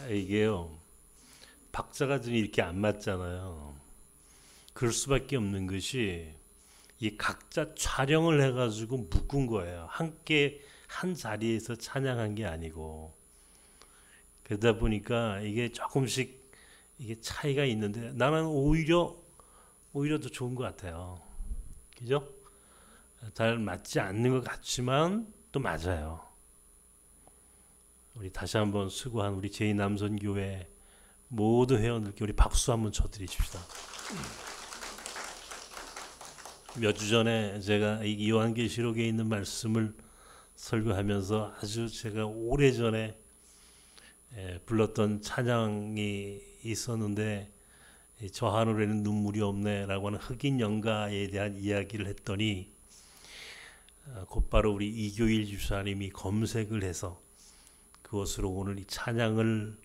이게요, 박자가 좀 이렇게 안 맞잖아요. 그럴 수밖에 없는 것이 이 각자 촬영을 해가지고 묶은 거예요. 함께 한 자리에서 찬양한 게 아니고. 그러다 보니까 이게 조금씩 이게 차이가 있는데 나는 오히려 더 좋은 것 같아요. 그죠? 잘 맞지 않는 것 같지만 또 맞아요. 우리 다시 한번 수고한 우리 제2남선교회 모든 회원들께 우리 박수 한번 쳐드리십시다. 몇 주 전에 제가 이 요한계시록에 있는 말씀을 설교하면서 아주 제가 오래전에 불렀던 찬양이 있었는데 저 하늘에는 눈물이 없네라고 하는 흑인 연가에 대한 이야기를 했더니 곧바로 우리 이교일 집사님이 검색을 해서 그것으로 오늘 이 찬양을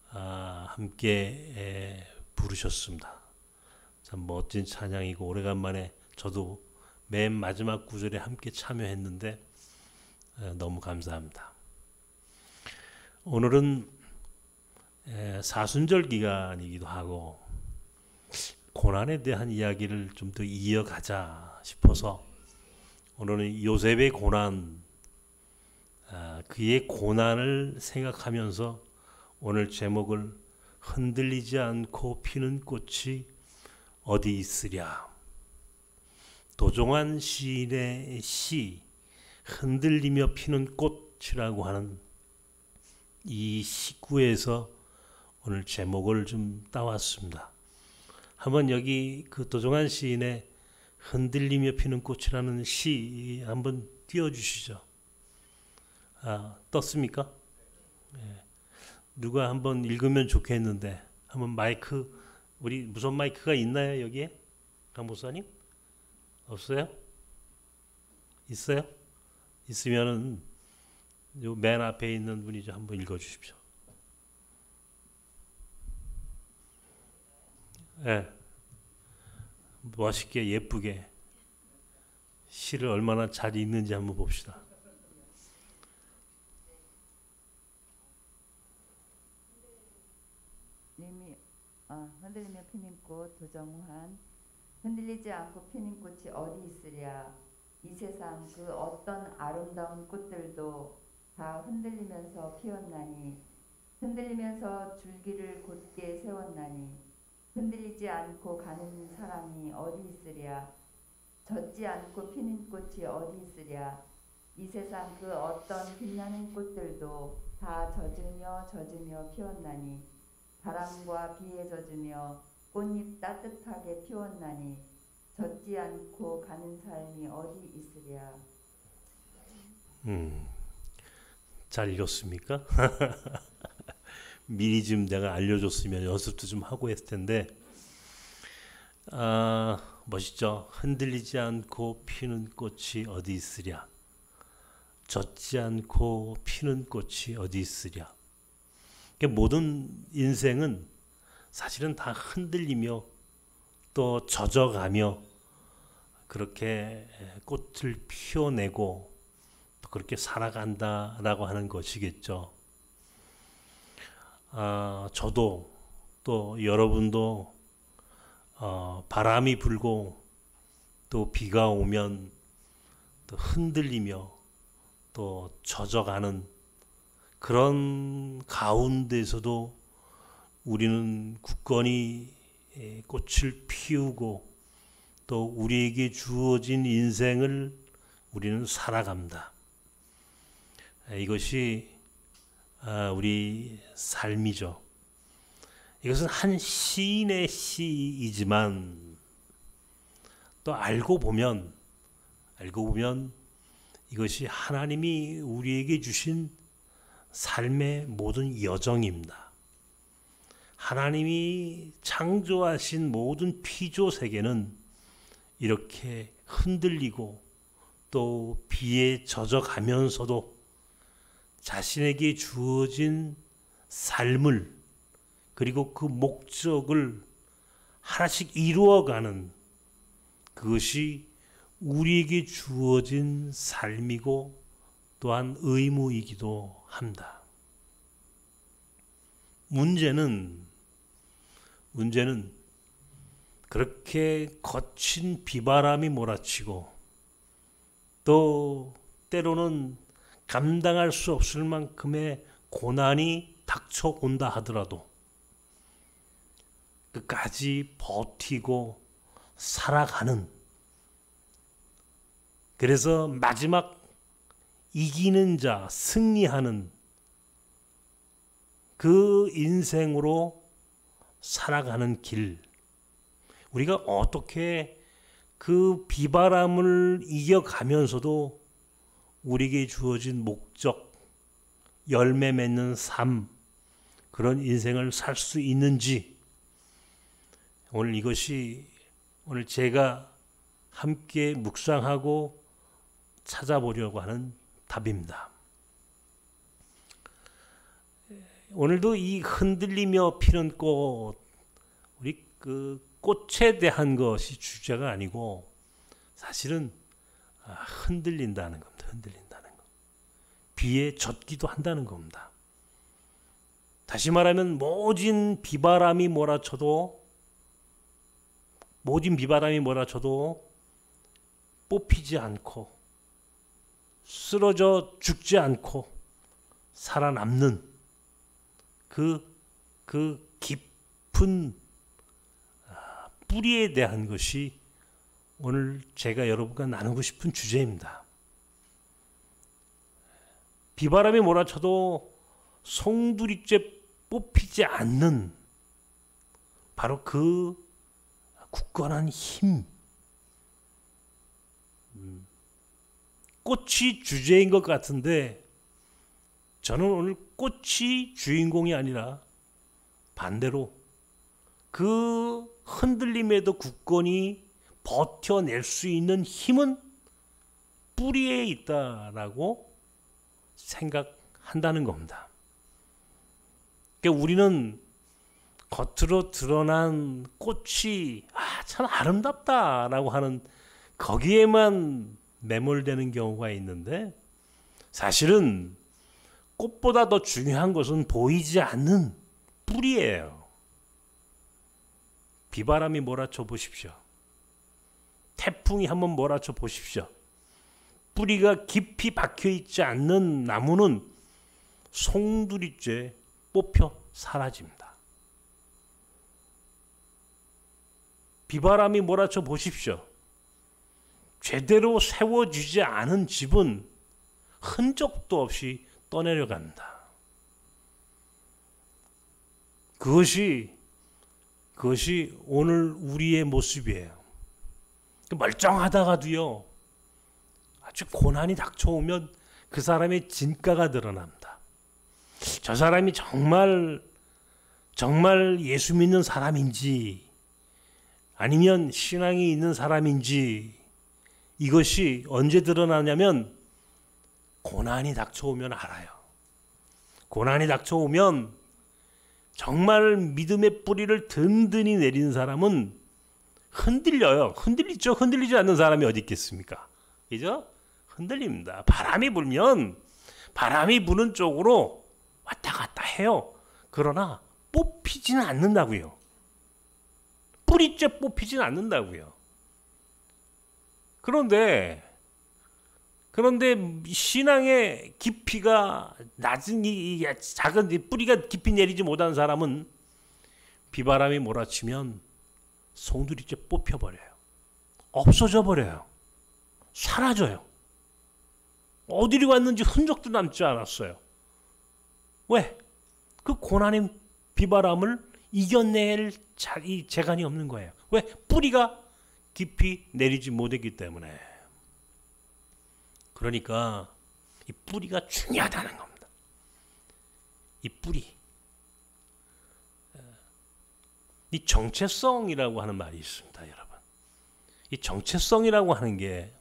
함께 부르셨습니다. 참 멋진 찬양이고 오래간만에 저도 맨 마지막 구절에 함께 참여했는데 너무 감사합니다. 오늘은 사순절 기간이기도 하고 고난에 대한 이야기를 좀 더 이어가자 싶어서 오늘은 요셉의 고난, 그의 고난을 생각하면서 오늘 제목을 흔들리지 않고 피는 꽃이 어디 있으랴. 도종환 시인의 시 흔들리며 피는 꽃이라고 하는 이 시구에서 오늘 제목을 좀 따왔습니다. 한번 여기 그 도종환 시인의 흔들리며 피는 꽃이라는 시 한번 띄워주시죠. 떴습니까? 네. 누가 한번 읽으면 좋겠는데 한번 마이크, 우리 무선 마이크가 있나요 여기에? 강 목사님? 없어요? 있어요? 있으면은 요 맨 앞에 있는 분이 좀 한번 읽어주십시오. 네. 멋있게 예쁘게 시를 얼마나 잘 읽는지 한번 봅시다. 흔들리며 피는 꽃 도정환. 흔들리지 않고 피는 꽃이 어디 있으랴. 이 세상 그 어떤 아름다운 꽃들도 다 흔들리면서 피었나니 흔들리면서 줄기를 곧게 세웠나니 흔들리지 않고 가는 사람이 어디 있으랴. 젖지 않고 피는 꽃이 어디 있으랴. 이 세상 그 어떤 빛나는 꽃들도 다 젖으며 피었나니 바람과 비에 젖으며 꽃잎 따뜻하게 피웠나니 젖지 않고 가는 삶이 어디 있으랴. 잘 읽었습니까? 미리 좀 내가 알려줬으면 연습도 좀 하고 했을 텐데 멋있죠? 흔들리지 않고 피는 꽃이 어디 있으랴. 젖지 않고 피는 꽃이 어디 있으랴. 모든 인생은 사실은 다 흔들리며 또 젖어가며 그렇게 꽃을 피워내고 또 그렇게 살아간다라고 하는 것이겠죠. 저도 또 여러분도 바람이 불고 또 비가 오면 또 흔들리며 또 젖어가는 그런 가운데서도 우리는 굳건히 꽃을 피우고 또 우리에게 주어진 인생을 우리는 살아갑니다. 이것이 우리 삶이죠. 이것은 한 시인의 시이지만 또 알고 보면 이것이 하나님이 우리에게 주신 삶의 모든 여정입니다. 하나님이 창조하신 모든 피조 세계는 이렇게 흔들리고 또 비에 젖어가면서도 자신에게 주어진 삶을 그리고 그 목적을 하나씩 이루어가는 그것이 우리에게 주어진 삶이고 또한 의무이기도 합니다. 문제는 그렇게 거친 비바람이 몰아치고 또 때로는 감당할 수 없을 만큼의 고난이 닥쳐온다 하더라도 끝까지 버티고 살아가는, 그래서 마지막 이기는 자, 승리하는 그 인생으로 살아가는 길, 우리가 어떻게 그 비바람을 이겨가면서도 우리에게 주어진 목적, 열매 맺는 삶, 그런 인생을 살 수 있는지, 오늘 제가 함께 묵상하고 찾아보려고 하는 답입니다. 오늘도 이 흔들리며 피는 꽃, 우리 그 꽃에 대한 것이 주제가 아니고 사실은 흔들린다는 겁니다. 흔들린다는 것. 비에 젖기도 한다는 겁니다. 다시 말하면 모진 비바람이 몰아쳐도 뽑히지 않고 쓰러져 죽지 않고 살아남는 그 깊은 뿌리에 대한 것이 오늘 제가 여러분과 나누고 싶은 주제입니다. 비바람이 몰아쳐도 송두리째 뽑히지 않는 바로 그 굳건한 힘, 꽃이 주제인 것 같은데 저는 오늘 꽃이 주인공이 아니라 반대로 그 흔들림에도 굳건히 버텨낼 수 있는 힘은 뿌리에 있다라고 생각한다는 겁니다. 그러니까 우리는 겉으로 드러난 꽃이 참 아름답다라고 하는 거기에만 매몰되는 경우가 있는데, 사실은 꽃보다 더 중요한 것은 보이지 않는 뿌리예요. 비바람이 몰아쳐 보십시오. 태풍이 한번 몰아쳐 보십시오. 뿌리가 깊이 박혀 있지 않는 나무는 송두리째 뽑혀 사라집니다. 비바람이 몰아쳐 보십시오. 제대로 세워지지 않은 집은 흔적도 없이 떠내려간다. 그것이 오늘 우리의 모습이에요. 멀쩡하다가도요, 아주 고난이 닥쳐오면 그 사람의 진가가 드러납니다. 저 사람이 정말 예수 믿는 사람인지 아니면 신앙이 있는 사람인지, 이것이 언제 드러나냐면 고난이 닥쳐오면 알아요. 고난이 닥쳐오면 정말 믿음의 뿌리를 든든히 내리는 사람은 흔들려요. 흔들리죠. 흔들리지 않는 사람이 어디 있겠습니까? 그죠? 흔들립니다. 바람이 불면 바람이 부는 쪽으로 왔다 갔다 해요. 그러나 뽑히지는 않는다고요. 뿌리째 뽑히지는 않는다고요. 그런데 신앙의 깊이가 낮은 이 작은 뿌리가 깊이 내리지 못한 사람은 비바람이 몰아치면 송두리째 뽑혀버려요. 없어져 버려요. 사라져요. 어디로 갔는지 흔적도 남지 않았어요. 왜? 그 고난의 비바람을 이겨낼 재간이 없는 거예요. 왜? 뿌리가 깊이 내리지 못했기 때문에. 그러니까 이 뿌리가 중요하다는 겁니다. 이 뿌리. 이 정체성이라고 하는 말이 있습니다, 여러분. 이 정체성이라고 하는 게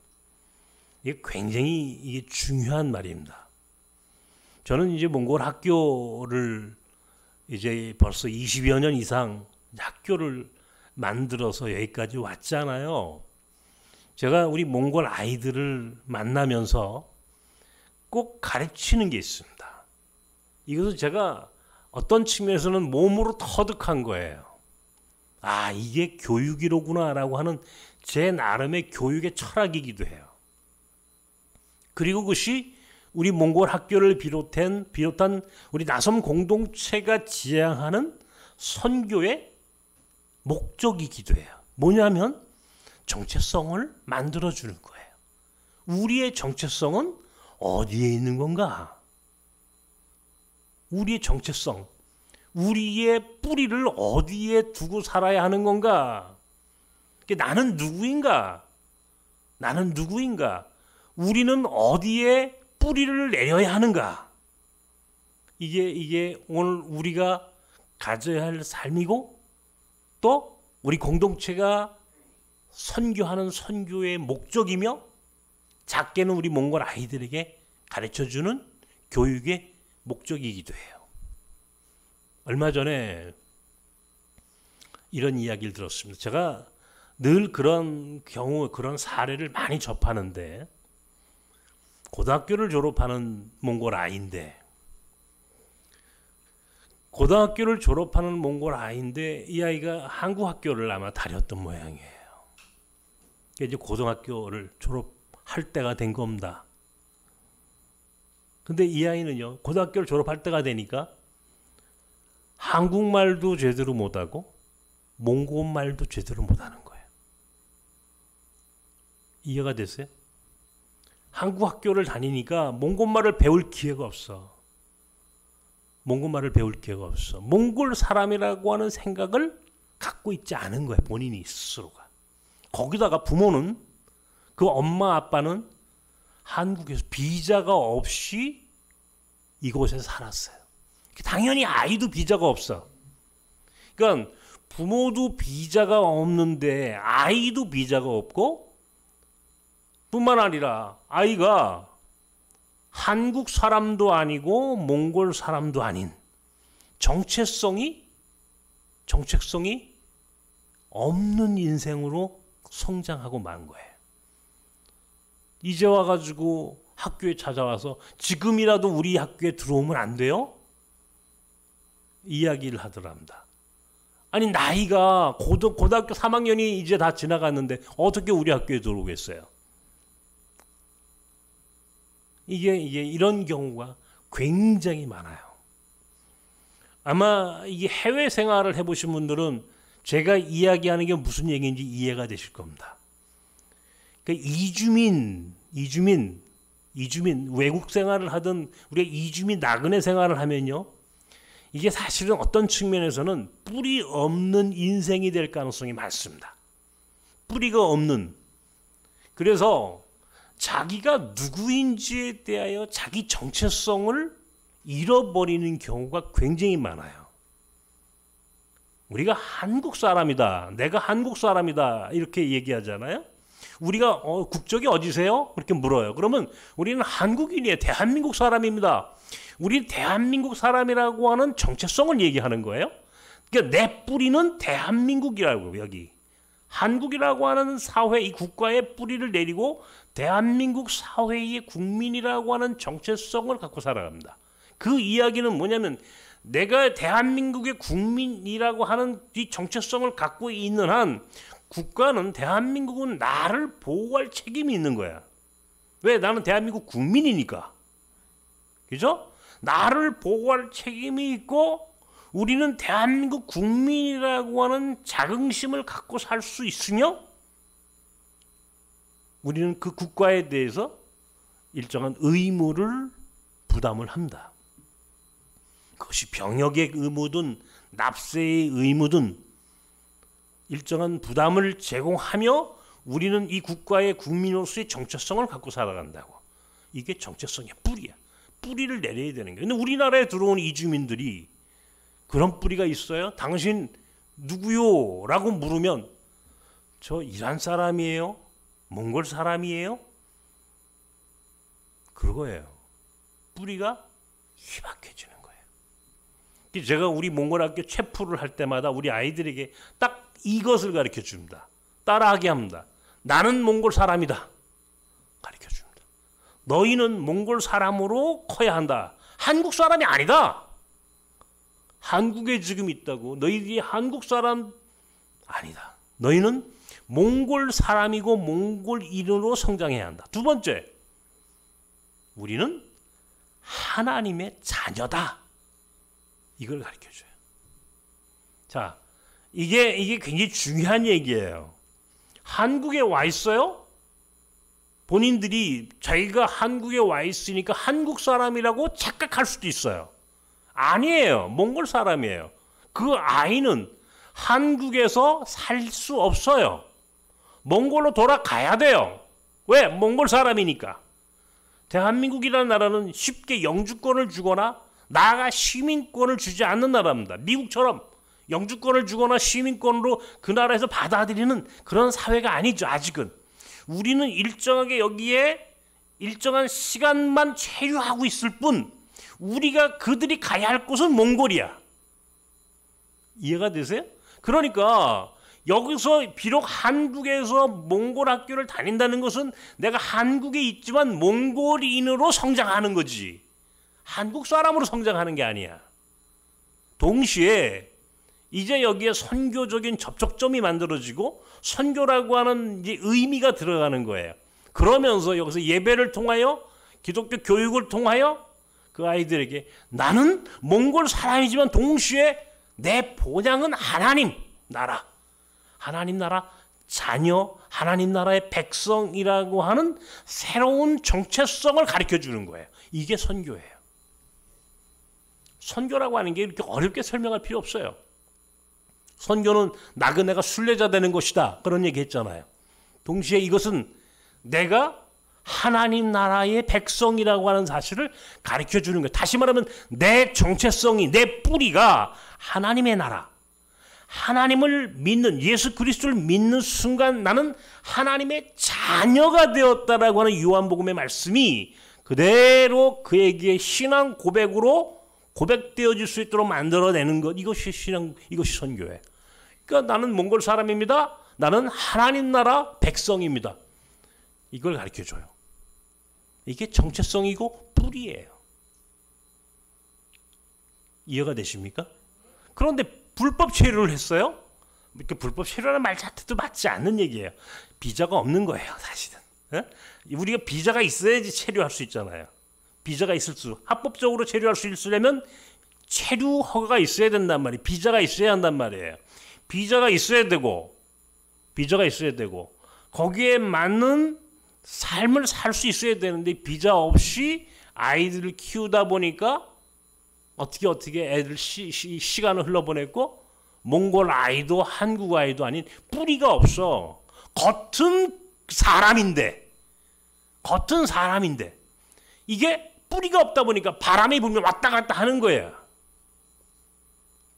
이게 굉장히 이게 중요한 말입니다. 저는 이제 몽골 학교를 이제 벌써 20여 년 이상 학교를 만들어서 여기까지 왔잖아요. 제가 우리 몽골 아이들을 만나면서 꼭 가르치는 게 있습니다. 이것은 제가 어떤 측면에서는 몸으로 터득한 거예요. 아, 이게 교육이로구나라고 하는 제 나름의 교육의 철학이기도 해요. 그리고 그것이 우리 몽골 학교를 비롯한 우리 나섬 공동체가 지향하는 선교의 목적이기도 해요. 뭐냐면 정체성을 만들어주는 거예요. 우리의 정체성은 어디에 있는 건가? 우리의 정체성, 우리의 뿌리를 어디에 두고 살아야 하는 건가? 나는 누구인가? 나는 누구인가? 우리는 어디에 뿌리를 내려야 하는가? 이게 오늘 우리가 가져야 할 삶이고 또 우리 공동체가 선교하는 선교의 목적이며 작게는 우리 몽골 아이들에게 가르쳐주는 교육의 목적이기도 해요. 얼마 전에 이런 이야기를 들었습니다. 제가 늘 그런 경우, 그런 사례를 많이 접하는데 고등학교를 졸업하는 몽골 아이인데 이 아이가 한국 학교를 아마 다녔던 모양이에요. 이제 고등학교를 졸업할 때가 된 겁니다. 근데 이 아이는요, 고등학교를 졸업할 때가 되니까 한국말도 제대로 못하고 몽골말도 제대로 못하는 거예요. 이해가 됐어요? 한국 학교를 다니니까 몽골말을 배울 기회가 없어. 몽골 사람이라고 하는 생각을 갖고 있지 않은 거예요. 본인이 스스로가. 거기다가 부모는, 그 엄마 아빠는 한국에서 비자가 없이 이곳에 살았어요. 당연히 아이도 비자가 없어. 그러니까 부모도 비자가 없는데 아이도 비자가 없고, 뿐만 아니라 아이가 한국 사람도 아니고 몽골 사람도 아닌 정체성이 없는 인생으로 성장하고 만 거예요. 이제 와가지고 학교에 찾아와서 지금이라도 우리 학교에 들어오면 안 돼요? 이야기를 하더랍니다. 아니, 나이가 고등학교 3학년이 이제 다 지나갔는데 어떻게 우리 학교에 들어오겠어요? 이게 이런 경우가 굉장히 많아요. 아마 이게 해외 생활을 해보신 분들은 제가 이야기하는 게 무슨 얘기인지 이해가 되실 겁니다. 그러니까 이주민 외국 생활을 하든 우리가 이주민 나그네 생활을 하면요, 이게 사실은 어떤 측면에서는 뿌리 없는 인생이 될 가능성이 많습니다. 뿌리가 없는. 그래서 자기가 누구인지에 대하여 자기 정체성을 잃어버리는 경우가 굉장히 많아요. 우리가 한국 사람이다, 내가 한국 사람이다 이렇게 얘기하잖아요. 우리가 국적이 어디세요? 그렇게 물어요. 그러면 우리는 한국인이에요. 대한민국 사람입니다. 우리 대한민국 사람이라고 하는 정체성을 얘기하는 거예요. 그러니까 내 뿌리는 대한민국이라고, 여기 한국이라고 하는 사회, 이 국가의 뿌리를 내리고 대한민국 사회의 국민이라고 하는 정체성을 갖고 살아갑니다. 그 이야기는 뭐냐면 내가 대한민국의 국민이라고 하는 이 정체성을 갖고 있는 한 국가는, 대한민국은 나를 보호할 책임이 있는 거야. 왜? 나는 대한민국 국민이니까. 그죠? 나를 보호할 책임이 있고 우리는 대한민국 국민이라고 하는 자긍심을 갖고 살 수 있으며 우리는 그 국가에 대해서 일정한 의무를 부담을 합니다. 그것이 병역의 의무든 납세의 의무든 일정한 부담을 제공하며 우리는 이 국가의 국민으로서의 정체성을 갖고 살아간다고. 이게 정체성의 뿌리야. 뿌리를 내려야 되는 거예요. 근데 우리나라에 들어온 이주민들이 그런 뿌리가 있어요? 당신 누구요? 라고 물으면 저 이란 사람이에요? 몽골 사람이에요? 그거예요. 뿌리가 희박해지는 거예요. 제가 우리 몽골 학교 체프를 할 때마다 우리 아이들에게 딱 이것을 가르쳐 줍니다. 따라하게 합니다. 나는 몽골 사람이다. 가르쳐 줍니다. 너희는 몽골 사람으로 커야 한다. 한국 사람이 아니다. 한국에 지금 있다고 너희들이 한국 사람 아니다. 너희는 몽골 사람이고 몽골인으로 성장해야 한다. 두 번째, 우리는 하나님의 자녀다. 이걸 가르쳐줘요. 자, 이게 굉장히 중요한 얘기예요. 한국에 와 있어요? 본인들이 자기가 한국에 와 있으니까 한국 사람이라고 착각할 수도 있어요. 아니에요. 몽골 사람이에요. 그 아이는 한국에서 살 수 없어요. 몽골로 돌아가야 돼요. 왜? 몽골 사람이니까. 대한민국이라는 나라는 쉽게 영주권을 주거나 나아가 시민권을 주지 않는 나라입니다. 미국처럼 영주권을 주거나 시민권으로 그 나라에서 받아들이는 그런 사회가 아니죠. 아직은. 우리는 일정하게 여기에 일정한 시간만 체류하고 있을 뿐 우리가 그들이 가야 할 곳은 몽골이야. 이해가 되세요? 그러니까 여기서 비록 한국에서 몽골 학교를 다닌다는 것은 내가 한국에 있지만 몽골인으로 성장하는 거지. 한국 사람으로 성장하는 게 아니야. 동시에 이제 여기에 선교적인 접촉점이 만들어지고 선교라고 하는 이제 의미가 들어가는 거예요. 그러면서 여기서 예배를 통하여 기독교 교육을 통하여 그 아이들에게 나는 몽골 사람이지만 동시에 내 본향은 하나님 나라. 하나님 나라 자녀, 하나님 나라의 백성이라고 하는 새로운 정체성을 가르쳐 주는 거예요. 이게 선교예요. 선교라고 하는 게 이렇게 어렵게 설명할 필요 없어요. 선교는 나그네가 순례자 되는 것이다. 그런 얘기 했잖아요. 동시에 이것은 내가 하나님 나라의 백성이라고 하는 사실을 가르쳐 주는 거예요. 다시 말하면 내 정체성이, 내 뿌리가 하나님의 나라. 하나님을 믿는, 예수 그리스도를 믿는 순간 나는 하나님의 자녀가 되었다라고 하는 요한복음의 말씀이 그대로 그에게 신앙 고백으로 고백되어질 수 있도록 만들어내는 것, 이것이 신앙, 이것이 선교예요. 그러니까 나는 몽골 사람입니다. 나는 하나님 나라 백성입니다. 이걸 가르쳐줘요. 이게 정체성이고 뿌리예요. 이해가 되십니까? 그런데 불법 체류를 했어요? 이렇게 불법 체류라는 말 자체도 맞지 않는 얘기예요. 비자가 없는 거예요, 사실은. 우리가 비자가 있어야지 체류할 수 있잖아요. 비자가 있을 수, 합법적으로 체류할 수 있으려면 체류 허가가 있어야 된단 말이에요. 비자가 있어야 한단 말이에요. 비자가 있어야 되고, 거기에 맞는 삶을 살 수 있어야 되는데 비자 없이 아이들을 키우다 보니까 어떻게 애들 시간을 흘러보냈고 몽골 아이도 한국 아이도 아닌 뿌리가 없어. 겉은 사람인데 이게 뿌리가 없다 보니까 바람이 불면 왔다 갔다 하는 거예요.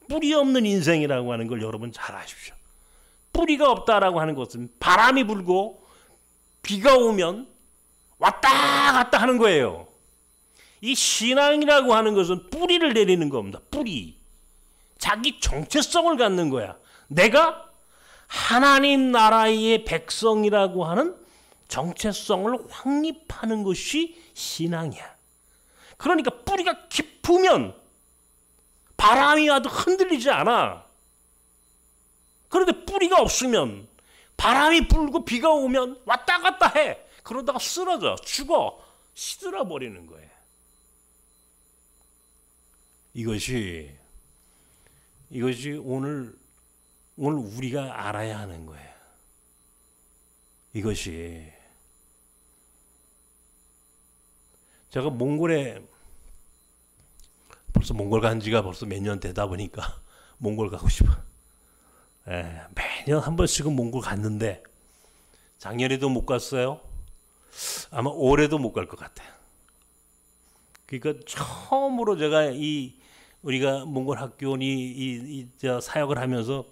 뿌리 없는 인생이라고 하는 걸 여러분 잘 아십시오. 뿌리가 없다라고 하는 것은 바람이 불고 비가 오면 왔다 갔다 하는 거예요. 이 신앙이라고 하는 것은 뿌리를 내리는 겁니다. 뿌리. 자기 정체성을 갖는 거야. 내가 하나님 나라의 백성이라고 하는 정체성을 확립하는 것이 신앙이야. 그러니까 뿌리가 깊으면 바람이 와도 흔들리지 않아. 그런데 뿌리가 없으면 바람이 불고 비가 오면 왔다 갔다 해. 그러다가 쓰러져, 죽어, 시들어 버리는 거예요. 이것이 오늘 우리가 알아야 하는 거예요. 이것이 제가 몽골에 벌써 몽골 간 지가 벌써 몇 년 되다 보니까 몽골 가고 싶어. 매년 한 번씩은 몽골 갔는데 작년에도 못 갔어요. 아마 올해도 못 갈 것 같아요. 그러니까 처음으로 제가 우리가 몽골 학교니 사역을 하면서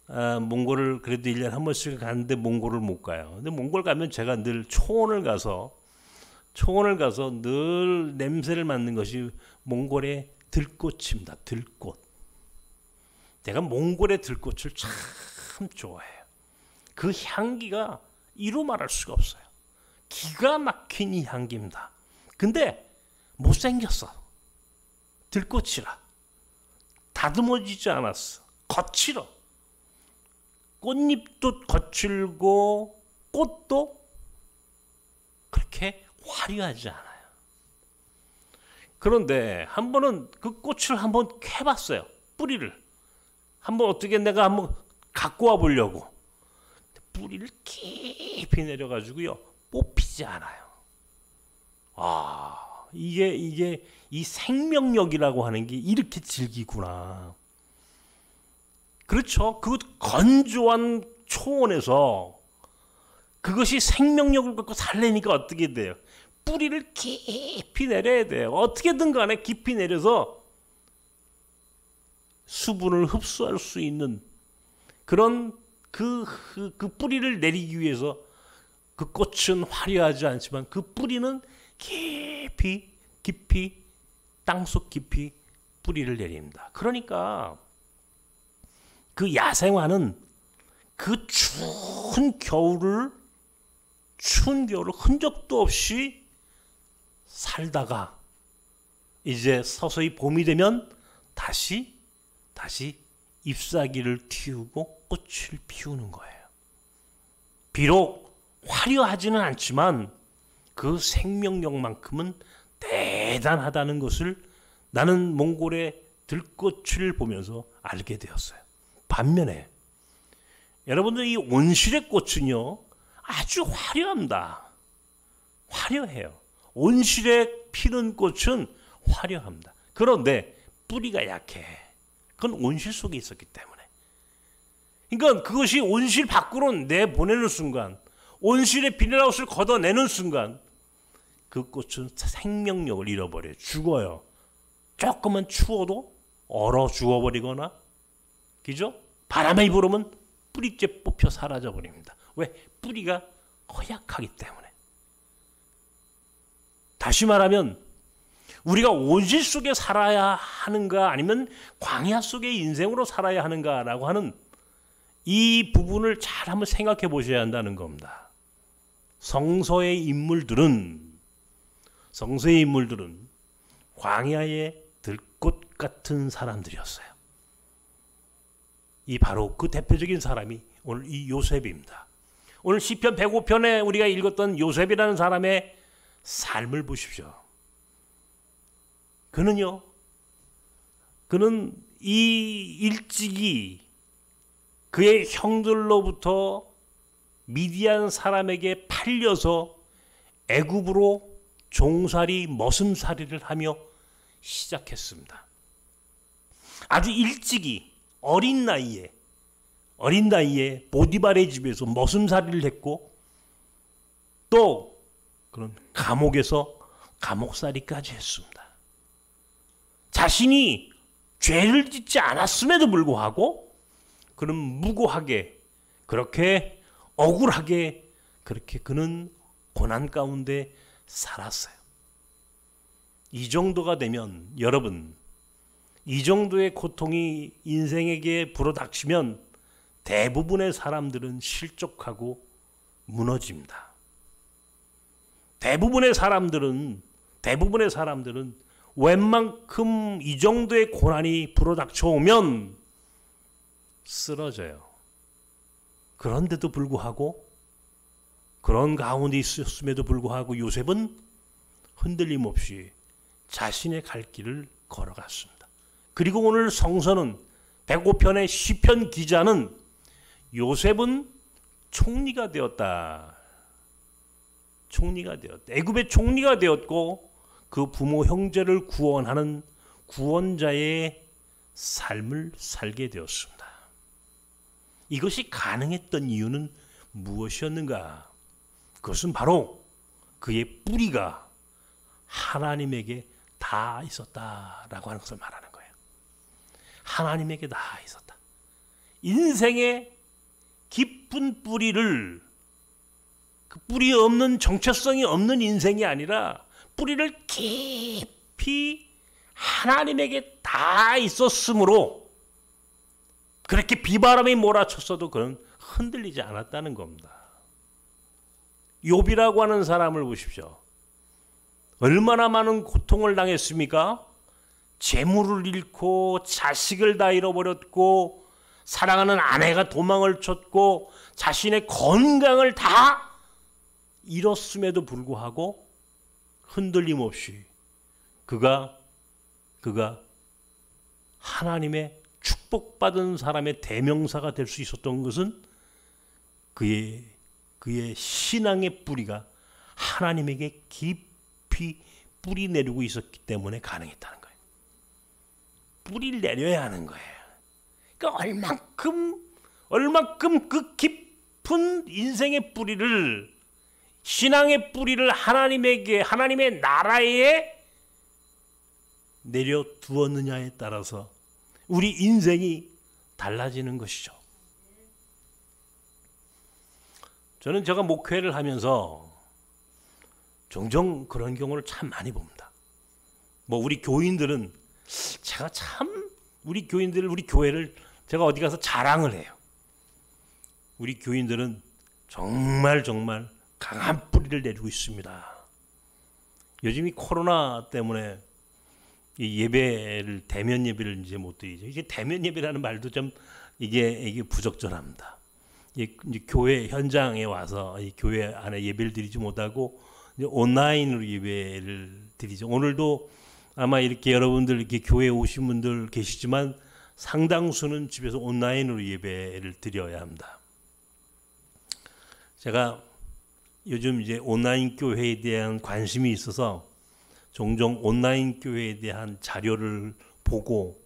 몽골을 그래도 1년에 한 번씩 가는데 몽골을 못 가요. 근데 몽골 가면 제가 늘 초원을 가서 늘 냄새를 맡는 것이 몽골의 들꽃입니다. 들꽃. 내가 몽골의 들꽃을 참 좋아해요. 그 향기가 이루 말할 수가 없어요. 기가 막힌 이 향기입니다. 근데 못생겼어. 들꽃이라. 다듬어지지 않았어. 거칠어. 꽃잎도 거칠고 꽃도 그렇게 화려하지 않아요. 그런데 한 번은 그 꽃을 한번 캐봤어요. 뿌리를. 한번 어떻게 내가 한번 갖고 와 보려고. 뿌리를 깊이 내려가지고요. 뽑히지 않아요. 아, 이게 이 생명력이라고 하는 게 이렇게 질기구나. 그렇죠. 그 건조한 초원에서 그것이 생명력을 갖고 살려니까 어떻게 돼요? 뿌리를 깊이 내려야 돼요. 어떻게든 간에 깊이 내려서 수분을 흡수할 수 있는 그런 그 뿌리를 내리기 위해서 그 꽃은 화려하지 않지만 그 뿌리는 깊이 땅속 깊이 뿌리를 내립니다. 그러니까 그 야생화는 그 추운 겨울을 흔적도 없이 살다가 이제 서서히 봄이 되면 다시 잎사귀를 틔우고 꽃을 피우는 거예요. 비록 화려하지는 않지만 그 생명력만큼은 대단하다는 것을 나는 몽골의 들꽃을 보면서 알게 되었어요. 반면에 여러분들 이 온실의 꽃은요 아주 화려합니다. 화려해요. 온실에 피는 꽃은 화려합니다. 그런데 뿌리가 약해. 그건 온실 속에 있었기 때문에. 그러니까 그것이 온실 밖으로 내보내는 순간, 온실의 비닐하우스를 걷어내는 순간 그 꽃은 생명력을 잃어버려요. 죽어요. 조금만 추워도 얼어 죽어버리거나, 그죠? 바람이 불으면 뿌리째 뽑혀 사라져버립니다. 왜? 뿌리가 허약하기 때문에. 다시 말하면 우리가 온실 속에 살아야 하는가 아니면 광야 속의 인생으로 살아야 하는가라고 하는 이 부분을 잘 한번 생각해 보셔야 한다는 겁니다. 성서의 인물들은 광야의 들꽃 같은 사람들이었어요. 이 바로 그 대표적인 사람이 오늘 이 요셉입니다. 오늘 시편 105편에 우리가 읽었던 요셉이라는 사람의 삶을 보십시오. 그는 이 일찍이 그의 형들로부터 미디안 사람에게 팔려서 애굽으로 종살이 머슴살이를 하며 시작했습니다. 아주 일찍이 어린 나이에 보디발의 집에서 머슴살이를 했고 또 그런 감옥에서 감옥살이까지 했습니다. 자신이 죄를 짓지 않았음에도 불구하고 그는 무고하게 그렇게 억울하게 그렇게 그는 고난 가운데 살았어요. 이 정도가 되면 여러분, 이 정도의 고통이 인생에게 불어닥치면 대부분의 사람들은 실족하고 무너집니다. 대부분의 사람들은 웬만큼 이 정도의 고난이 불어닥쳐오면 쓰러져요. 그런데도 불구하고 그런 가운데 있었음에도 불구하고 요셉은 흔들림 없이 자신의 갈 길을 걸어갔습니다. 그리고 오늘 성서는 105편의 시편 기자는 요셉은 총리가 되었다. 애굽의 총리가 되었고 그 부모 형제를 구원하는 구원자의 삶을 살게 되었습니다. 이것이 가능했던 이유는 무엇이었는가? 그것은 바로 그의 뿌리가 하나님에게 다 있었다라고 하는 것을 말하는 거예요. 하나님에게 다 있었다. 인생의 깊은 뿌리를, 그 뿌리 없는 정체성이 없는 인생이 아니라 뿌리를 깊이 하나님에게 다 있었으므로 그렇게 비바람이 몰아쳤어도 그는 흔들리지 않았다는 겁니다. 욥이라고 하는 사람을 보십시오. 얼마나 많은 고통을 당했습니까? 재물을 잃고 자식을 다 잃어버렸고 사랑하는 아내가 도망을 쳤고 자신의 건강을 다 잃었음에도 불구하고 흔들림 없이 그가 하나님의 축복받은 사람의 대명사가 될 수 있었던 것은 그의 신앙의 뿌리가 하나님에게 깊이 뿌리 내리고 있었기 때문에 가능했다는 거예요. 뿌리를 내려야 하는 거예요. 그러니까 얼만큼 그 깊은 인생의 뿌리를, 신앙의 뿌리를 하나님의 나라에 내려두었느냐에 따라서 우리 인생이 달라지는 것이죠. 저는 제가 목회를 하면서 종종 그런 경우를 참 많이 봅니다. 우리 교인들은 제가 참 우리 교회를 제가 어디 가서 자랑을 해요. 우리 교인들은 정말 강한 뿌리를 내리고 있습니다. 요즘 이 코로나 때문에 이 예배를 대면 예배를 이제 못 드리죠. 이게 대면 예배라는 말도 좀 이게 부적절합니다. 이제 교회 현장에 와서 이 교회 안에 예배를 드리지 못하고 이제 온라인으로 예배를 드리죠. 오늘도 아마 이렇게 여러분들 이렇게 교회에 오신 분들 계시지만 상당수는 집에서 온라인으로 예배를 드려야 합니다. 제가 요즘 이제 온라인 교회에 대한 관심이 있어서 종종 온라인 교회에 대한 자료를 보고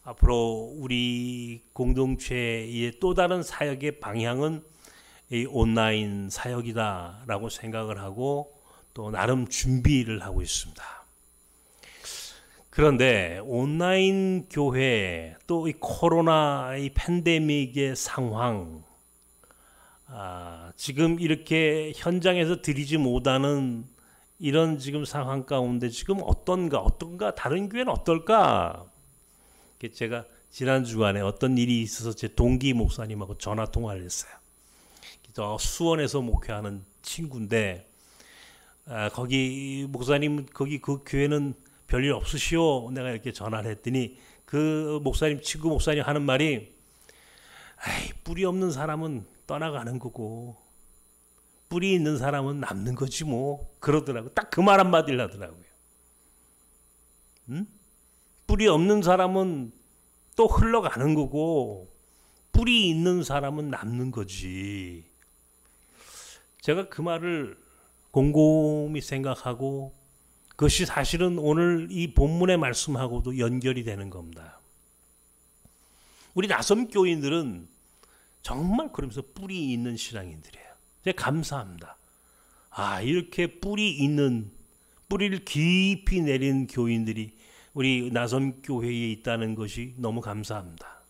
앞으로 우리 공동체의 또 다른 사역의 방향은 이 온라인 사역이다라고 생각을 하고 또 나름 준비를 하고 있습니다. 그런데 온라인 교회 또 이 코로나 이 팬데믹의 상황, 지금 이렇게 현장에서 드리지 못하는 이런 지금 상황 가운데 지금 어떤가 다른 교회는 어떨까? 제가 지난 주간에 어떤 일이 있어서 제 동기 목사님하고 전화 통화를 했어요. 저 수원에서 목회하는 친구인데 거기 목사님 거기 그 교회는 별일 없으시오. 내가 이렇게 전화를 했더니 그 목사님 친구 목사님 하는 말이 뿌리 없는 사람은 떠나가는 거고 뿌리 있는 사람은 남는 거지 뭐 그러더라고. 딱 그 말 한마디를 하더라고요. 뿌리 없는 사람은 또 흘러가는 거고 뿌리 있는 사람은 남는 거지. 제가 그 말을 곰곰이 생각하고 그것이 사실은 오늘 이 본문의 말씀하고도 연결이 되는 겁니다. 우리 나섬교인들은 정말 그러면서 뿌리 있는 신앙인들이에요. 제가 감사합니다. 이렇게 뿌리를 깊이 내린 교인들이 우리 나섬교회에 있다는 것이 너무 감사합니다.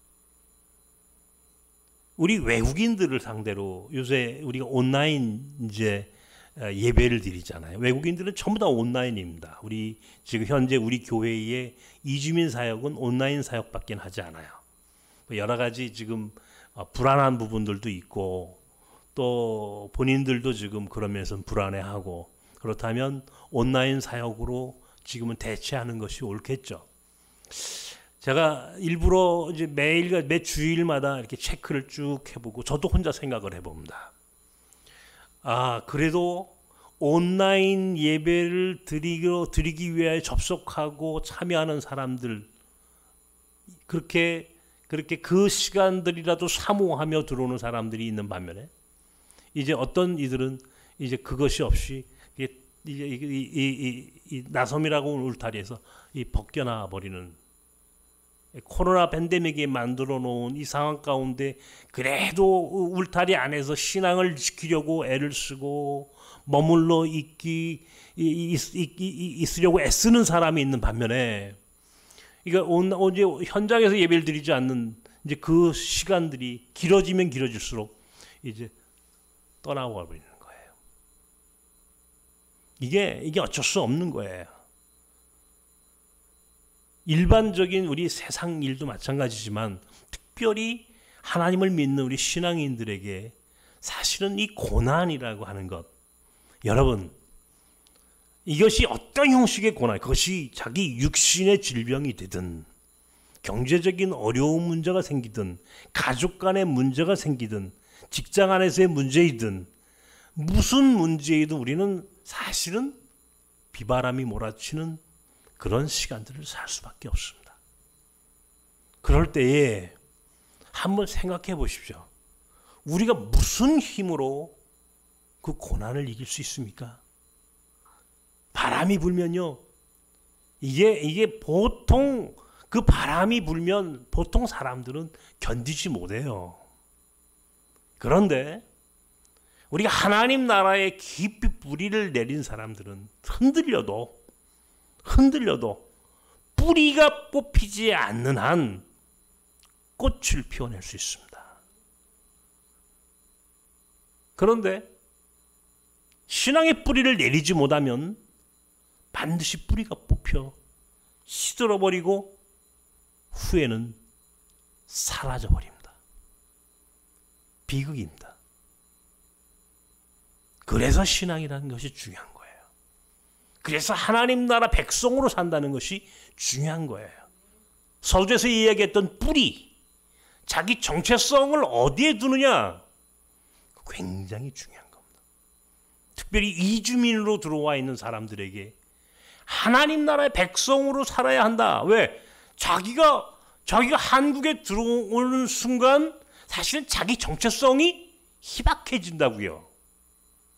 우리 외국인들을 상대로 요새 우리가 온라인 이제 예배를 드리잖아요. 외국인들은 전부 다 온라인입니다. 우리 지금 현재 우리 교회의 이주민 사역은 온라인 사역밖에 하지 않아요. 여러 가지 지금 불안한 부분들도 있고 또 본인들도 지금 그러면서 불안해하고 그렇다면 온라인 사역으로 지금은 대체하는 것이 옳겠죠. 제가 일부러 이제 매 주일마다 이렇게 체크를 쭉 해보고 저도 혼자 생각을 해봅니다. 그래도 온라인 예배를 드리기 위해 접속하고 참여하는 사람들 그렇게 그 시간들이라도 사모하며 들어오는 사람들이 있는 반면에 이제 어떤 이들은 이제 그것이 없이 이 나섬이라고 울타리에서 벗겨나 버리는 코로나 팬데믹이 만들어 놓은 이 상황 가운데 그래도 울타리 안에서 신앙을 지키려고 애를 쓰고 머물러 있으려고 애쓰는 사람이 있는 반면에 이제 현장에서 예배를 드리지 않는 이제 그 시간들이 길어지면 길어질수록 이제 떠나와 버리는 거예요. 이게 어쩔 수 없는 거예요. 일반적인 우리 세상 일도 마찬가지지만 특별히 하나님을 믿는 우리 신앙인들에게 사실은 이 고난이라고 하는 것, 여러분 이것이 어떤 형식의 고난, 그것이 자기 육신의 질병이 되든 경제적인 어려운 문제가 생기든 가족 간의 문제가 생기든 직장 안에서의 문제이든 무슨 문제이든 우리는 사실은 비바람이 몰아치는 그런 시간들을 살 수밖에 없습니다. 그럴 때에 한번 생각해 보십시오. 우리가 무슨 힘으로 그 고난을 이길 수 있습니까? 바람이 불면요. 이게 보통 그 바람이 불면 보통 사람들은 견디지 못해요. 그런데 우리가 하나님 나라에 깊이 뿌리를 내린 사람들은 흔들려도 뿌리가 뽑히지 않는 한 꽃을 피워낼 수 있습니다. 그런데 신앙의 뿌리를 내리지 못하면 반드시 뿌리가 뽑혀 시들어버리고 후에는 사라져버립니다. 비극입니다. 그래서 신앙이라는 것이 중요한 거예요. 그래서 하나님 나라 백성으로 산다는 것이 중요한 거예요. 서두에서 이야기했던 뿌리, 자기 정체성을 어디에 두느냐, 굉장히 중요한 겁니다. 특별히 이주민으로 들어와 있는 사람들에게 하나님 나라의 백성으로 살아야 한다. 왜? 자기가 한국에 들어오는 순간 사실은 자기 정체성이 희박해진다고요.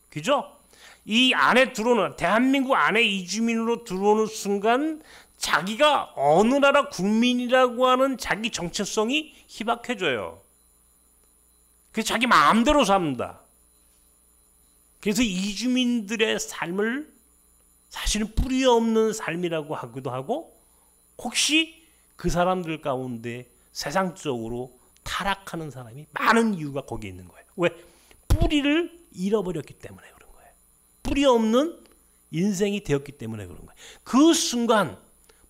그죠? 이 안에 들어오는, 대한민국 안에 이주민으로 들어오는 순간 자기가 어느 나라 국민이라고 하는 자기 정체성이 희박해져요. 그래서 자기 마음대로 삽니다. 그래서 이주민들의 삶을 사실은 뿌리 없는 삶이라고 하기도 하고, 혹시 그 사람들 가운데 세상적으로 타락하는 사람이 많은 이유가 거기에 있는 거예요. 왜? 뿌리를 잃어버렸기 때문에 그런 거예요. 뿌리 없는 인생이 되었기 때문에 그런 거예요. 그 순간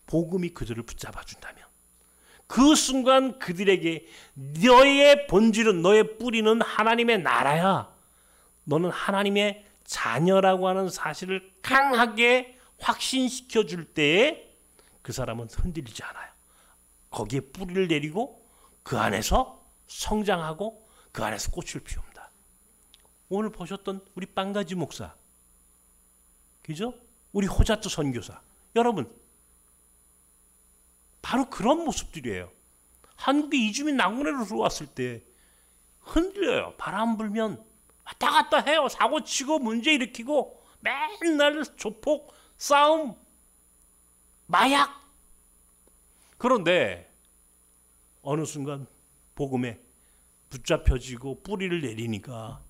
복음이 그들을 붙잡아 준다면, 그 순간 그들에게 너의 본질은, 너의 뿌리는 하나님의 나라야, 너는 하나님의 자녀라고 하는 사실을 강하게 확신시켜 줄 때에 그 사람은 흔들리지 않아요. 거기에 뿌리를 내리고 그 안에서 성장하고 그 안에서 꽃을 피웁니다. 오늘 보셨던 우리 빵가지 목사, 그죠? 우리 호자트 선교사, 여러분 바로 그런 모습들이에요. 한국에 이주민 낙원으로 들어왔을 때 흔들려요. 바람 불면 왔다 갔다 해요. 사고 치고 문제 일으키고 맨날 조폭, 싸움, 마약. 그런데 어느 순간 복음에 붙잡혀지고 뿌리를 내리니까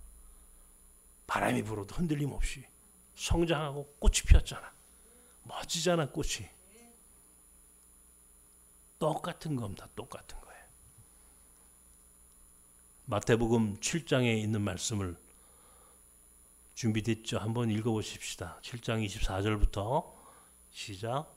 바람이 불어도 흔들림 없이 성장하고 꽃이 피었잖아. 멋지잖아, 꽃이. 똑같은 겁니다. 똑같은 거예요. 마태복음 7장에 있는 말씀을 준비됐죠? 한번 읽어보십시다. 7장 24절부터 시작.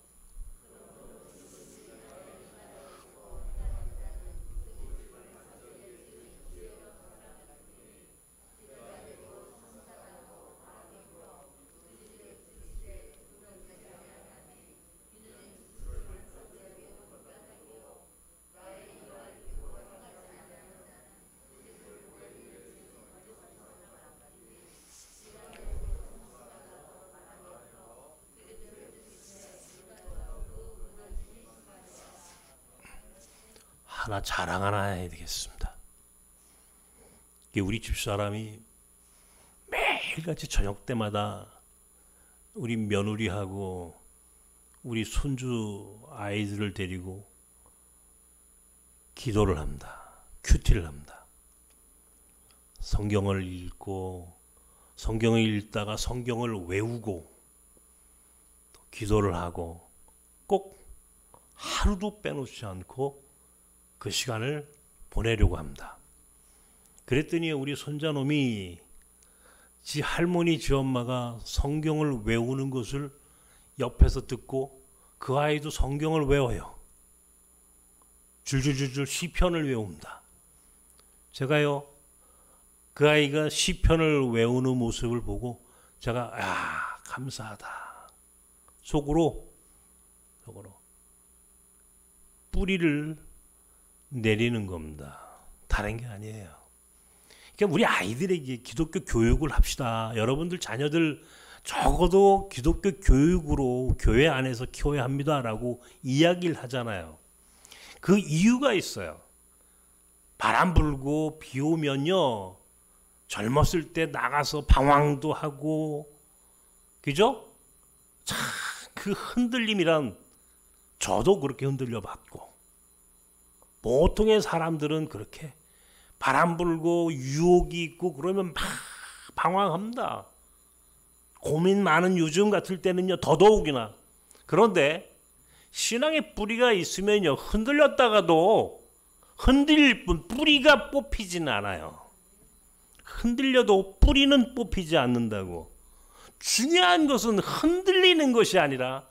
하나 자랑 하나 해야 되겠습니다. 우리 집사람이 매일같이 저녁 때마다 우리 며느리하고 우리 손주 아이들을 데리고 기도를 합니다. 큐티를 합니다. 성경을 읽고, 성경을 읽다가 성경을 외우고 또 기도를 하고, 꼭 하루도 빼놓지 않고 그 시간을 보내려고 합니다. 그랬더니 우리 손자놈이 지 할머니, 지 엄마가 성경을 외우는 것을 옆에서 듣고 그 아이도 성경을 외워요. 줄줄줄줄 시편을 외웁니다. 제가요, 그 아이가 시편을 외우는 모습을 보고 제가 감사하다. 속으로 뿌리를 내리는 겁니다. 다른 게 아니에요. 그러니까 우리 아이들에게 기독교 교육을 합시다. 여러분들 자녀들 적어도 기독교 교육으로 교회 안에서 키워야 합니다라고 이야기를 하잖아요. 그 이유가 있어요. 바람 불고 비 오면요, 젊었을 때 나가서 방황도 하고, 그죠? 참 그 흔들림이란, 저도 그렇게 흔들려 봤고, 보통의 사람들은 그렇게 바람 불고 유혹이 있고 그러면 막 방황합니다. 고민 많은 요즘 같을 때는요, 더더욱이나. 그런데 신앙의 뿌리가 있으면요, 흔들렸다가도 흔들릴 뿐 뿌리가 뽑히진 않아요. 흔들려도 뿌리는 뽑히지 않는다고. 중요한 것은 흔들리는 것이 아니라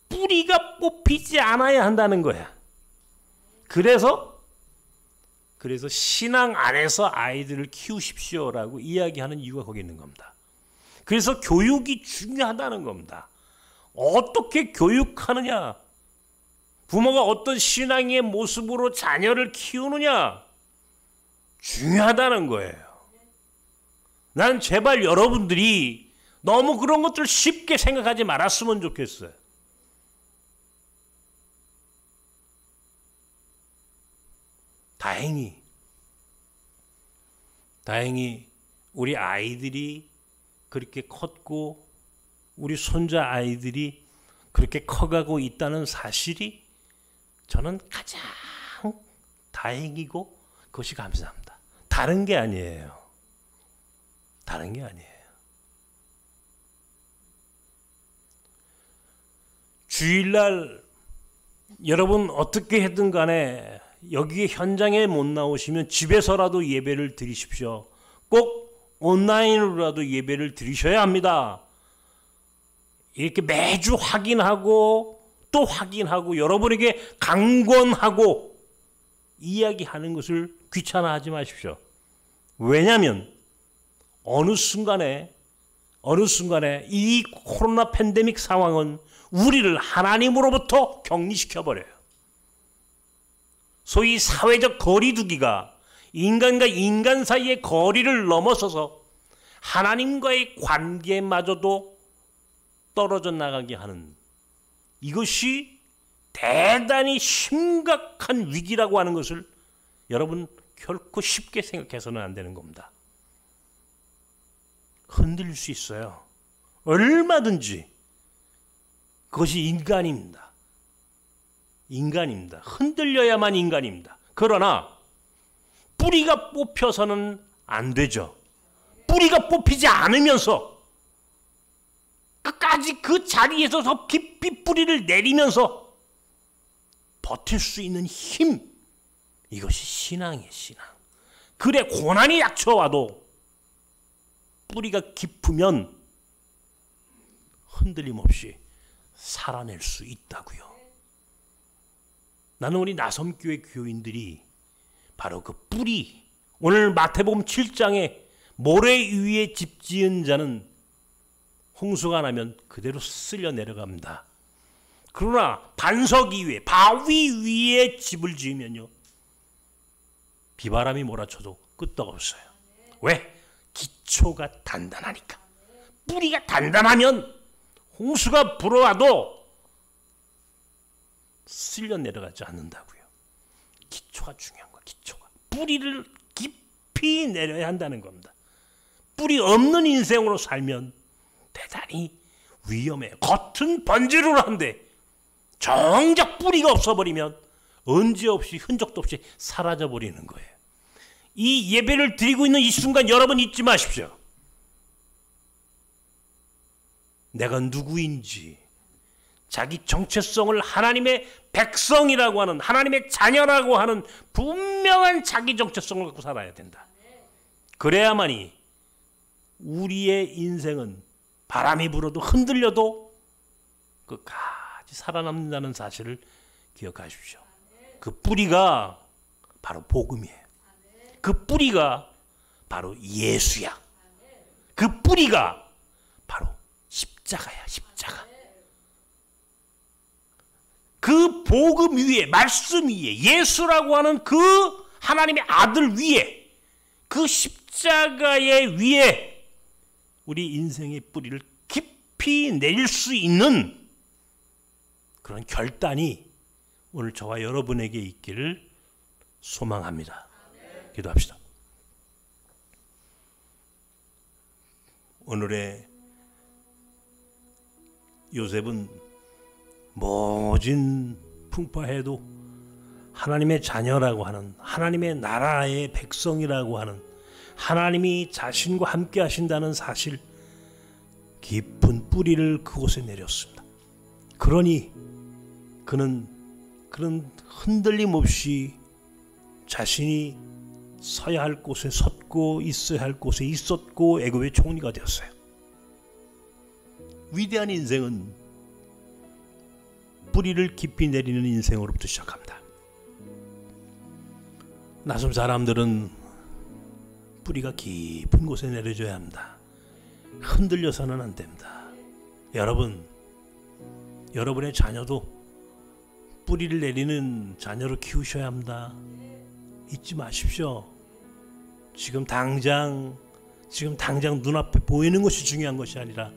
뿌리가 뽑히지 않아야 한다는 거야. 그래서 신앙 안에서 아이들을 키우십시오라고 이야기하는 이유가 거기 있는 겁니다. 그래서 교육이 중요하다는 겁니다. 어떻게 교육하느냐, 부모가 어떤 신앙의 모습으로 자녀를 키우느냐, 중요하다는 거예요. 난 제발 여러분들이 너무 그런 것들 쉽게 생각하지 말았으면 좋겠어요. 다행히 우리 아이들이 그렇게 컸고 우리 손자 아이들이 그렇게 커가고 있다는 사실이 저는 가장 다행이고 그것이 감사합니다. 다른 게 아니에요. 주일날 여러분 어떻게 해든 간에 여기 현장에 못 나오시면 집에서라도 예배를 드리십시오. 꼭 온라인으로라도 예배를 드리셔야 합니다. 이렇게 매주 확인하고 또 확인하고 여러분에게 강권하고 이야기하는 것을 귀찮아하지 마십시오. 왜냐하면 어느 순간에 이 코로나 팬데믹 상황은 우리를 하나님으로부터 격리시켜버려요. 소위 사회적 거리두기가 인간과 인간 사이의 거리를 넘어서서 하나님과의 관계마저도 떨어져 나가게 하는, 이것이 대단히 심각한 위기라고 하는 것을 여러분 결코 쉽게 생각해서는 안 되는 겁니다. 흔들릴 수 있어요. 얼마든지. 그것이 인간입니다. 흔들려야만 인간입니다. 그러나 뿌리가 뽑혀서는 안 되죠. 뿌리가 뽑히지 않으면서 끝까지 그 자리에서 더 깊이 뿌리를 내리면서 버틸 수 있는 힘, 이것이 신앙이에요. 신앙. 그래 고난이 닥쳐와도 뿌리가 깊으면 흔들림 없이 살아낼 수 있다고요. 나는 우리 나섬교회 교인들이 바로 그 뿌리, 오늘 마태복음 7장에 모래 위에 집 지은 자는 홍수가 나면 그대로 쓸려 내려갑니다. 그러나 반석 위에, 바위 위에 집을 지으면요, 비바람이 몰아쳐도 끄떡없어요. 왜? 기초가 단단하니까. 뿌리가 단단하면 홍수가 불어와도 쓸려 내려가지 않는다고요. 기초가 중요한 거야. 기초가. 뿌리를 깊이 내려야 한다는 겁니다. 뿌리 없는 인생으로 살면 대단히 위험해요. 겉은 번지르르한데 정작 뿌리가 없어버리면 언제 없이 흔적도 없이 사라져버리는 거예요. 이 예배를 드리고 있는 이 순간 여러분 잊지 마십시오. 내가 누구인지, 자기 정체성을 하나님의 백성이라고 하는, 하나님의 자녀라고 하는 분명한 자기 정체성을 갖고 살아야 된다. 그래야만이 우리의 인생은 바람이 불어도 흔들려도 끝까지 살아남는다는 사실을 기억하십시오. 그 뿌리가 바로 복음이에요. 그 뿌리가 바로 예수야. 그 뿌리가 바로 십자가야. 십자가. 그 복음 위에, 말씀 위에, 예수라고 하는 그 하나님의 아들 위에, 그 십자가의 위에 우리 인생의 뿌리를 깊이 내릴 수 있는 그런 결단이 오늘 저와 여러분에게 있기를 소망합니다. 기도합시다. 오늘의 요셉은 모진 풍파해도 하나님의 자녀라고 하는, 하나님의 나라의 백성이라고 하는, 하나님이 자신과 함께 하신다는 사실, 깊은 뿌리를 그곳에 내렸습니다. 그러니 그는 그런 흔들림 없이 자신이 서야 할 곳에 섰고 있어야 할 곳에 있었고 애굽의 총리가 되었어요. 위대한 인생은 뿌리를 깊이 내리는 인생으로부터 시작합니다. 낯선 사람들은 뿌리가 깊은 곳에 내려줘야 합니다. 흔들려서는 안 됩니다. 여러분, 여러분의 자녀도 뿌리를 내리는 자녀로 키우셔야 합니다. 잊지 마십시오. 지금 당장 눈앞에 보이는 것이 중요한 것이 아니라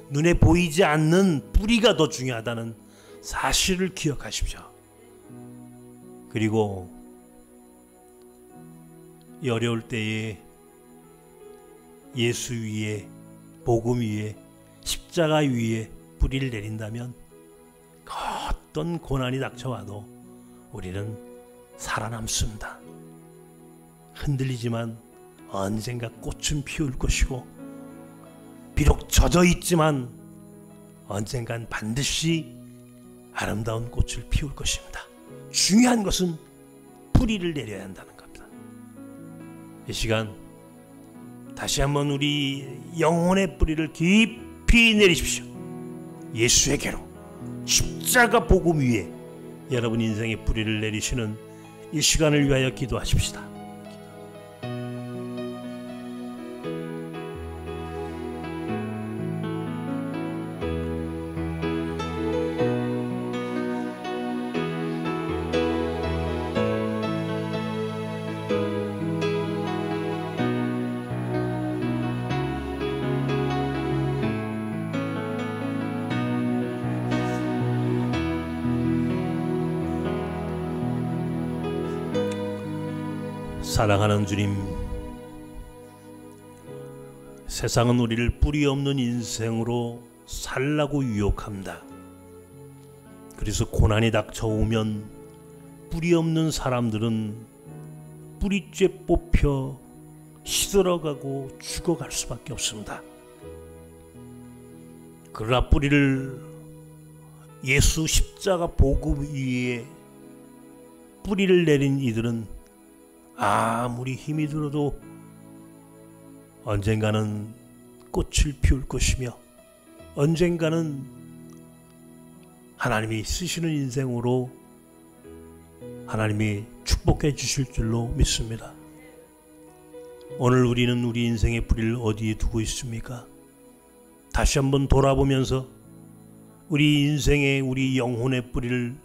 눈에 보이지 않는 뿌리가 더 중요하다는 사실을 기억하십시오. 그리고 이 어려울 때에 예수 위에, 복음 위에, 십자가 위에 뿌리를 내린다면 어떤 고난이 닥쳐와도 우리는 살아남습니다. 흔들리지만 언젠가 꽃은 피울 것이고, 비록 젖어 있지만 언젠간 반드시 아름다운 꽃을 피울 것입니다. 중요한 것은 뿌리를 내려야 한다는 겁니다. 이 시간 다시 한번 우리 영혼의 뿌리를 깊이 내리십시오. 예수에게로, 십자가 복음 위에 여러분 인생의 뿌리를 내리시는 이 시간을 위하여 기도하십시다. 사랑하는 주님, 세상은 우리를 뿌리 없는 인생으로 살라고 유혹합니다. 그래서 고난이 닥쳐오면 뿌리 없는 사람들은 뿌리째 뽑혀 시들어가고 죽어갈 수밖에 없습니다. 그러나 뿌리를 예수 십자가 복음 위에 뿌리를 내린 이들은 아무리 힘이 들어도 언젠가는 꽃을 피울 것이며 언젠가는 하나님이 쓰시는 인생으로 하나님이 축복해 주실 줄로 믿습니다. 오늘 우리는 우리 인생의 뿌리를 어디에 두고 있습니까? 다시 한번 돌아보면서 우리 인생의, 우리 영혼의 뿌리를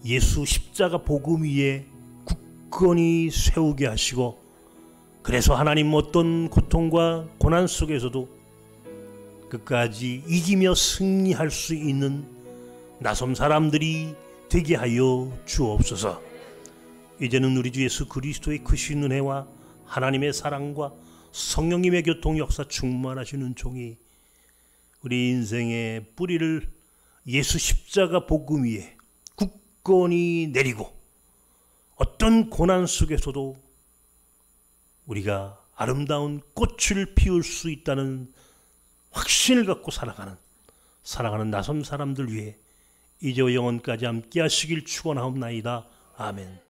예수 십자가 복음 위에 굳건히 세우게 하시고, 그래서 하나님 어떤 고통과 고난 속에서도 끝까지 이기며 승리할 수 있는 나섬 사람들이 되게 하여 주옵소서. 이제는 우리 주 예수 그리스도의 크신 은혜와 하나님의 사랑과 성령님의 교통 역사 충만하시는 종이 우리 인생의 뿌리를 예수 십자가 복음 위에 굳건히 내리고, 어떤 고난 속에서도 우리가 아름다운 꽃을 피울 수 있다는 확신을 갖고 살아가는 나섬 사람들 위해 이제와 영원까지 함께 하시길 축원하옵나이다. 아멘.